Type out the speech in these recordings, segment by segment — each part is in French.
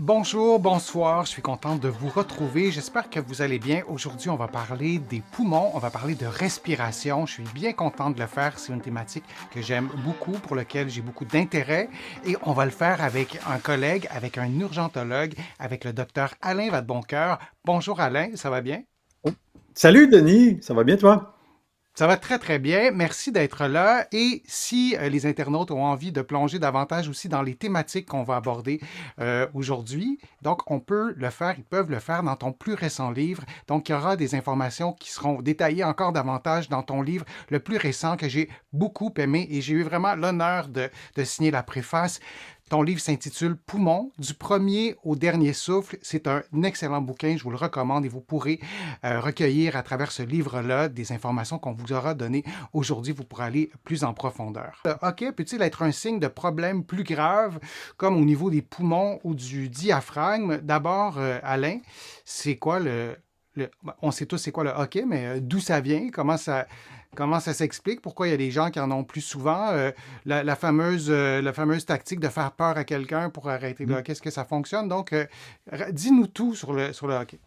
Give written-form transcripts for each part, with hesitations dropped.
Bonjour, bonsoir, je suis contente de vous retrouver. J'espère que vous allez bien. Aujourd'hui, on va parler des poumons, on va parler de respiration. Je suis bien contente de le faire. C'est une thématique que j'aime beaucoup, pour laquelle j'ai beaucoup d'intérêt. Et on va le faire avec un collègue, avec un urgentologue, avec le docteur Alain Vadeboncoeur. Bonjour Alain, ça va bien? Oh. Salut Denis, ça va bien toi? Ça va très, très bien. Merci d'être là. Et si les internautes ont envie de plonger davantage aussi dans les thématiques qu'on va aborder aujourd'hui, donc on peut le faire, ils peuvent le faire dans ton plus récent livre. Donc, il y aura des informations qui seront détaillées encore davantage dans ton livre le plus récent que j'ai beaucoup aimé et j'ai eu vraiment l'honneur de signer la préface. Ton livre s'intitule Poumons, du premier au dernier souffle. C'est un excellent bouquin, je vous le recommande et vous pourrez recueillir à travers ce livre-là des informations qu'on vous aura données aujourd'hui. Vous pourrez aller plus en profondeur. Le hoquet peut-il être un signe de problème plus grave, comme au niveau des poumons ou du diaphragme? D'abord, Alain, c'est quoi on sait tous c'est quoi le hoquet, mais d'où ça vient? Comment ça s'explique? Pourquoi il y a des gens qui en ont plus souvent? La fameuse tactique de faire peur à quelqu'un pour arrêter le Mhm. hockey, est-ce que ça fonctionne? Donc, dis-nous tout sur le hockey.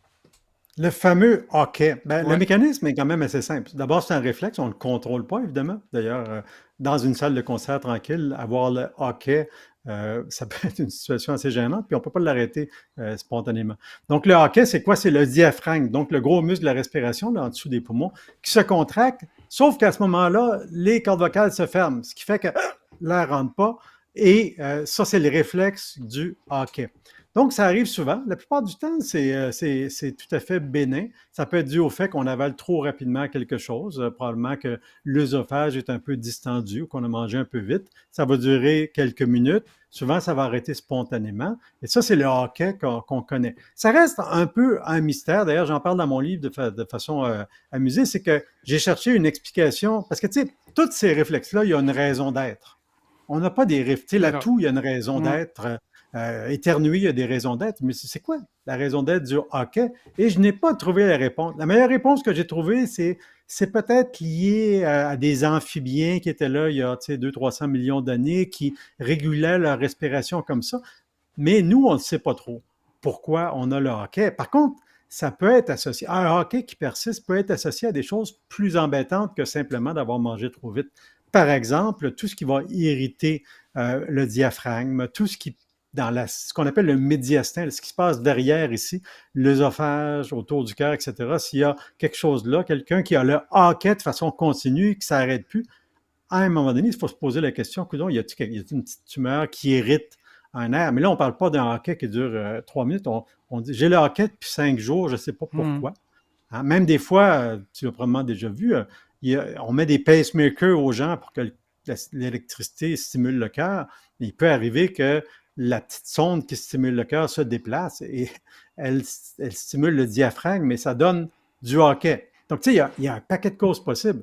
Le fameux hoquet. Le Ouais. mécanisme est quand même assez simple. D'abord, c'est un réflexe, on ne le contrôle pas, évidemment. D'ailleurs, dans une salle de concert tranquille, avoir le hoquet, ça peut être une situation assez gênante, puis on ne peut pas l'arrêter spontanément. Donc, le hoquet, c'est quoi? C'est le diaphragme, donc le gros muscle de la respiration, là, en dessous des poumons, qui se contracte, sauf qu'à ce moment-là, les cordes vocales se ferment, ce qui fait que l'air ne rentre pas, et ça, c'est le réflexe du hoquet. Donc, ça arrive souvent. La plupart du temps, c'est tout à fait bénin. Ça peut être dû au fait qu'on avale trop rapidement quelque chose, probablement que l'œsophage est un peu distendu ou qu'on a mangé un peu vite. Ça va durer quelques minutes. Souvent, ça va arrêter spontanément. Et ça, c'est le hoquet qu'on connaît. Ça reste un peu un mystère. D'ailleurs, j'en parle dans mon livre de façon amusée. C'est que j'ai cherché une explication. Parce que, tu sais, tous ces réflexes-là, il y a une raison d'être. On n'a pas des réflexes. Tu sais, la D'accord. toux, il y a une raison Mm. d'être. Éternuer, il y a des raisons d'être, mais c'est quoi la raison d'être du hockey? Et je n'ai pas trouvé la réponse. La meilleure réponse que j'ai trouvée, c'est peut-être lié à des amphibiens qui étaient là il y a 200-300 millions d'années, qui régulaient leur respiration comme ça. Mais nous, on ne sait pas trop pourquoi on a le hockey. Par contre, ça peut être associé. Un hockey qui persiste peut être associé à des choses plus embêtantes que simplement d'avoir mangé trop vite. Par exemple, tout ce qui va irriter le diaphragme, tout ce qui ce qu'on appelle le médiastin, ce qui se passe derrière ici, l'œsophage, autour du cœur, etc. S'il y a quelque chose là, quelqu'un qui a le hoquet de façon continue, qui ne s'arrête plus, à un moment donné, il faut se poser la question, coudonc, y a une petite tumeur qui irrite un nerf? Mais là, on ne parle pas d'un hoquet qui dure 3 minutes. On dit, j'ai le hoquet depuis 5 jours, je ne sais pas Mm. pourquoi. Hein? Même des fois, tu l'as probablement déjà vu, on met des pacemakers aux gens pour que l'électricité stimule le cœur. Il peut arriver que la petite sonde qui stimule le cœur se déplace et elle, elle stimule le diaphragme, mais ça donne du hoquet. Donc, tu sais, il y a un paquet de causes possibles.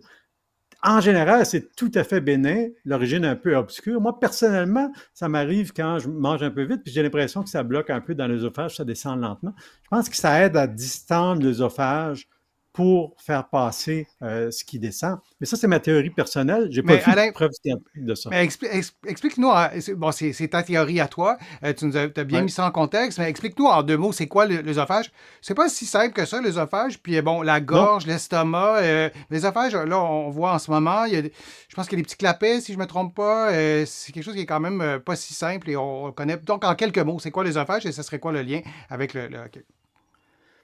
En général, c'est tout à fait bénin, l'origine un peu obscure. Moi, personnellement, ça m'arrive quand je mange un peu vite, puis j'ai l'impression que ça bloque un peu dans l'œsophage, ça descend lentement. Je pense que ça aide à distendre l'œsophage pour faire passer ce qui descend. Mais ça, c'est ma théorie personnelle. J'ai pas Mais vu de Alain, preuve scientifique de ça. mais explique-nous, bon, c'est ta théorie à toi, tu nous as t'as bien Ouais. mis ça en contexte, mais explique-nous en deux mots, c'est quoi l'œsophage? C'est pas si simple que ça, l'œsophage, puis bon, la Non, gorge, l'estomac, l'œsophage, là, on voit en ce moment, je pense qu'il y a des petits clapets, si je me trompe pas, c'est quelque chose qui est quand même pas si simple et on le connaît. Donc, en quelques mots, c'est quoi l'œsophage et ce serait quoi le lien avec OK.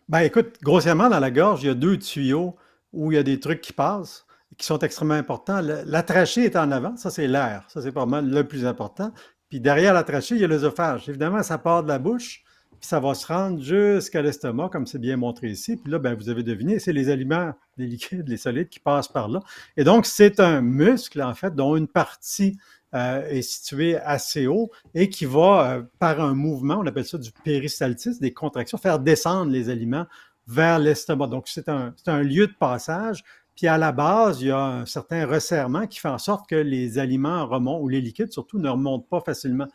ben écoute, grossièrement, dans la gorge, il y a deux tuyaux où il y a des trucs qui passent, qui sont extrêmement importants. La trachée est en avant, ça c'est l'air, ça c'est pas mal le plus important. Puis derrière la trachée, il y a l'œsophage. Évidemment, ça part de la bouche, puis ça va se rendre jusqu'à l'estomac, comme c'est bien montré ici. Puis là, ben, vous avez deviné, c'est les aliments, les liquides, les solides qui passent par là. Et donc, c'est un muscle, en fait, dont une partie est située assez haut et qui va, par un mouvement, on appelle ça du péristaltisme, des contractions, faire descendre les aliments vers l'estomac. Donc, c'est un lieu de passage. Puis à la base, il y a un certain resserrement qui fait en sorte que les aliments remontent, ou les liquides surtout, ne remontent pas facilement.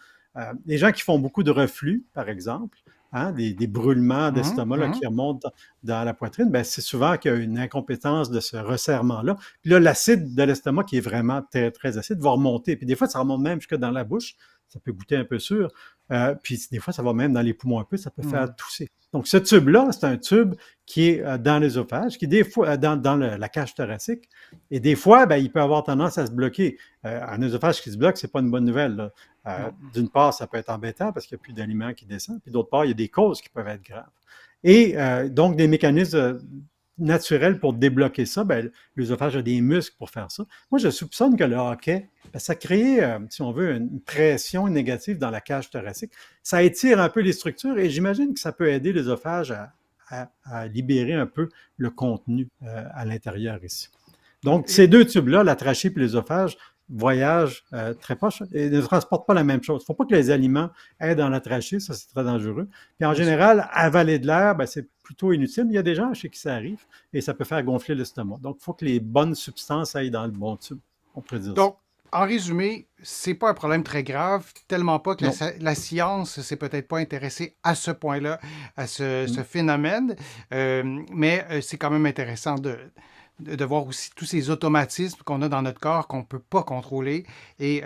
Les gens qui font beaucoup de reflux, par exemple, hein, des brûlements Mhm, d'estomac là, mhm. qui remontent dans la poitrine, ben, c'est souvent qu'il y a une incompétence de ce resserrement-là. Puis là, l'acide de l'estomac, qui est vraiment très, très acide, va remonter. Puis des fois, ça remonte même jusque dans la bouche. ça peut goûter un peu sûr. Puis des fois, ça va même dans les poumons un peu, ça peut faire Mhm. tousser. Donc, ce tube-là, c'est un tube qui est dans l'œsophage, qui des fois dans la cage thoracique, et des fois, ben, il peut avoir tendance à se bloquer. Un œsophage qui se bloque, c'est pas une bonne nouvelle, là. Non. D'une part, ça peut être embêtant parce qu'il n'y a plus d'aliments qui descendent, puis d'autre part, il y a des causes qui peuvent être graves. Et donc, des mécanismes naturels pour débloquer ça, ben, l'œsophage a des muscles pour faire ça. Moi, je soupçonne que le hockey, ben, ça crée, si on veut, une pression négative dans la cage thoracique. Ça étire un peu les structures et j'imagine que ça peut aider l'œsophage à libérer un peu le contenu à l'intérieur ici. Donc, ces deux tubes-là, la trachée et l'œsophage, voyagent très proches et ne transportent pas la même chose. Il ne faut pas que les aliments aient dans la trachée, ça c'est très dangereux. Puis en Bien sûr. général, avaler de l'air, ben, c'est plutôt inutile. Il y a des gens chez qui ça arrive et ça peut faire gonfler l'estomac. Donc, il faut que les bonnes substances aillent dans le bon tube. On pourrait dire ça. Donc, en résumé, c'est pas un problème très grave, tellement pas que Non. la science s'est peut-être pas intéressée à ce point-là, à ce Mm. phénomène, mais c'est quand même intéressant de voir aussi tous ces automatismes qu'on a dans notre corps qu'on ne peut pas contrôler et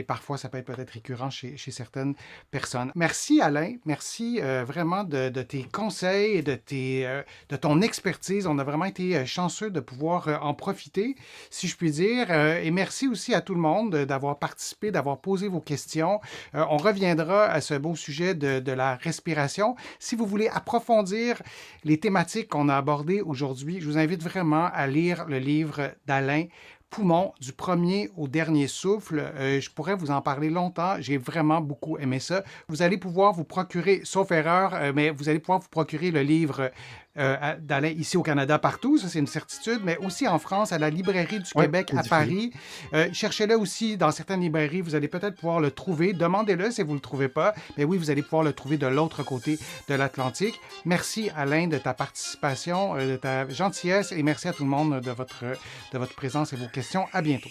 parfois ça peut être peut-être récurrent chez certaines personnes. Merci Alain, merci vraiment de tes conseils et de ton expertise. On a vraiment été chanceux de pouvoir en profiter, si je puis dire. Et merci aussi à tout le monde d'avoir participé, d'avoir posé vos questions. On reviendra à ce beau sujet de la respiration. Si vous voulez approfondir les thématiques qu'on a abordées aujourd'hui, je vous invite vraiment à lire le livre d'Alain Poumon, du premier au dernier souffle. Je pourrais vous en parler longtemps. J'ai vraiment beaucoup aimé ça. Vous allez pouvoir vous procurer, sauf erreur, mais vous allez pouvoir vous procurer le livre d'Alain ici au Canada partout, ça c'est une certitude, mais aussi en France, à la Librairie du Oui, Québec c'est à diffusé. Paris. Cherchez-le aussi dans certaines librairies, vous allez peut-être pouvoir le trouver. Demandez-le si vous ne le trouvez pas. Mais oui, vous allez pouvoir le trouver de l'autre côté de l'Atlantique. Merci Alain de ta participation, de ta gentillesse et merci à tout le monde de votre présence et vos questions. À bientôt.